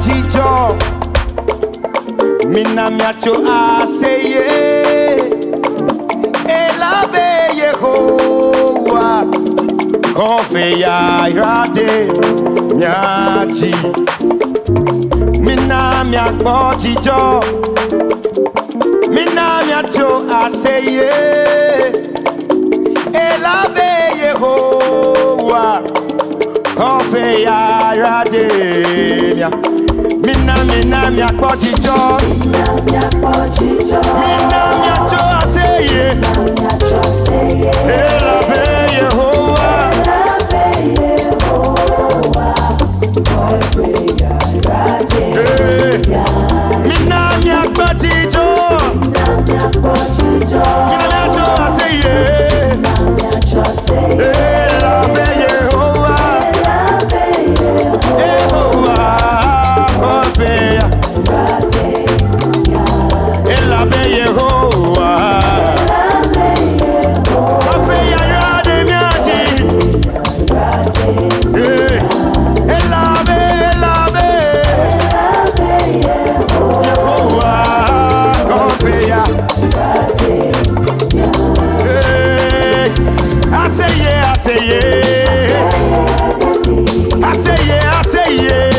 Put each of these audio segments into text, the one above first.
Chicho, mina miacho aseye, elabe Yehowa, kofe ya irade nyachi. Mina miacho chicho, mina miacho aseye, elabe Yehowa, kofe ya irade nyachi. Mina mi akpochicho. Mina mi acho aseye. Elabe Yehowa. Mina mi akpochicho. Mina mi acho aseye. Elabe Yehowa. Yehowa. Elabe Yehowa, kofe ya irade miachi. Elabe Yehowa, kofe ya. Aseye.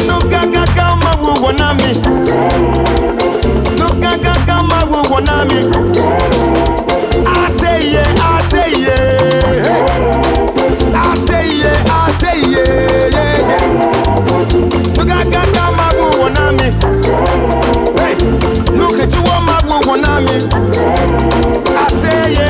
Nukaga kama wuwanami. Aseye. Nukaga kama wuwanami. Hey, nukichuwa wuwanami. Aseye.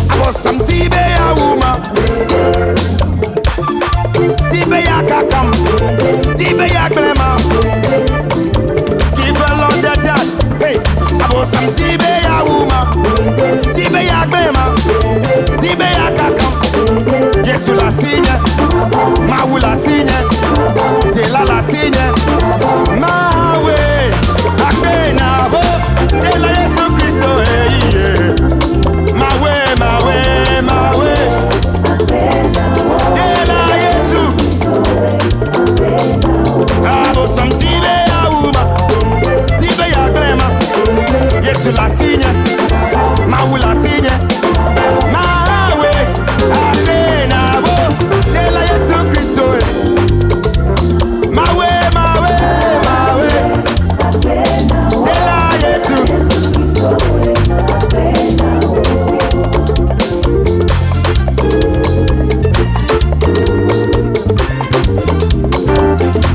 Abosam tibe ya wuma, tibe ya kakam, tibe ya glema. Give a lot of that. Hey, abosam tibe ya wuma, tibe ya glema, tibe ya kakam. Yesu la signe, Mawu la signe, Dela la signe, Mawe, Akbena ho, Dela Yesu Kristo hey. Mawe. Dela Yesu. Abosam tibe ya wuma, tibe ya glema. Yesu la signe, Mawu la signe, Mawe, Akbena ho, Dela Yesu Kristo Mawe. Dela Yesu.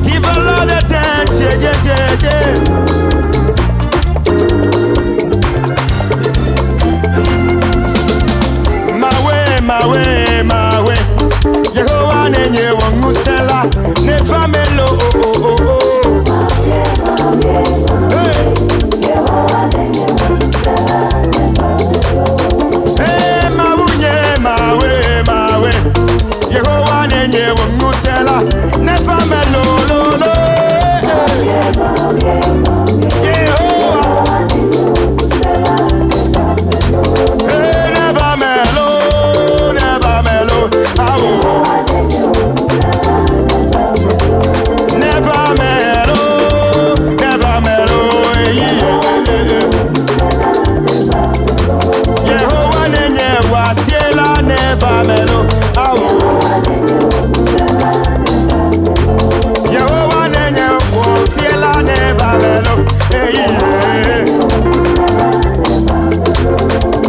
Give a lot of thanks, yeah. Mawe. Yehowa nenye wangusela, nefamelo oh.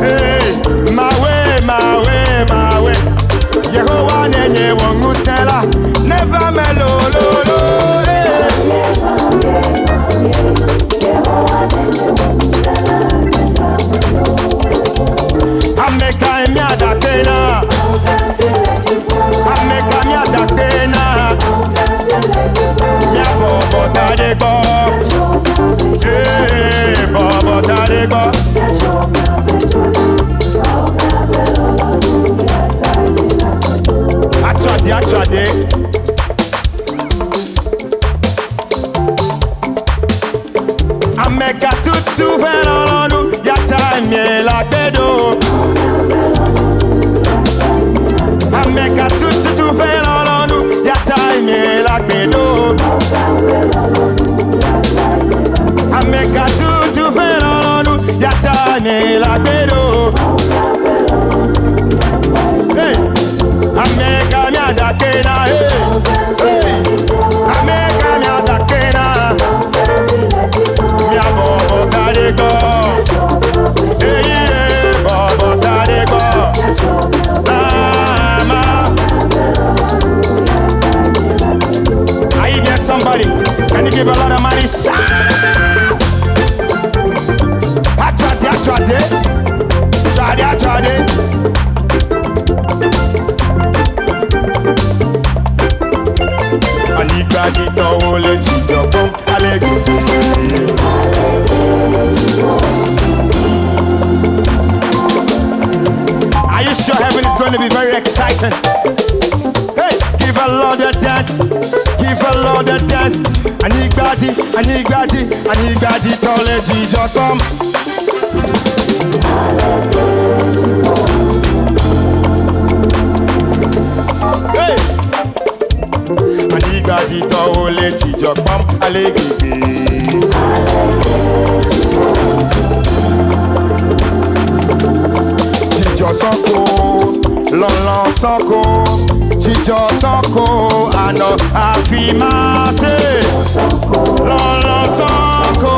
Hey, Mawe. Yehowa nenye wangusela, nefamelo lo. Ameka mi adakena. Tadego. Hey, Bobo Tadego. Atwade. Ameka tutu fenolonu yata mi la gbedo. Ameka tutu fenolonu yata mi la gbedo. Ameka tutu fenolonu yata mi la gbedo. Hey, Ameka mi adakena. Hey, Ameka mi adakena. Mi abobo Tadego. Hey, Bobo Tadego. Somebody, can you give a lot of money? Atwade. Anigbaji towo le jijobon alegbe. Are you sure heaven is going to be very exciting? Hey, give a lot of dance. Give a lot of dance. Anigbaji towo le jijobon. Hey! Anigbaji towo le jijobon alegbe. Jijo sanko, lọ́lọ́ sanko, jijo sanko, àná àfimase. Lọ́lọ́ sanko,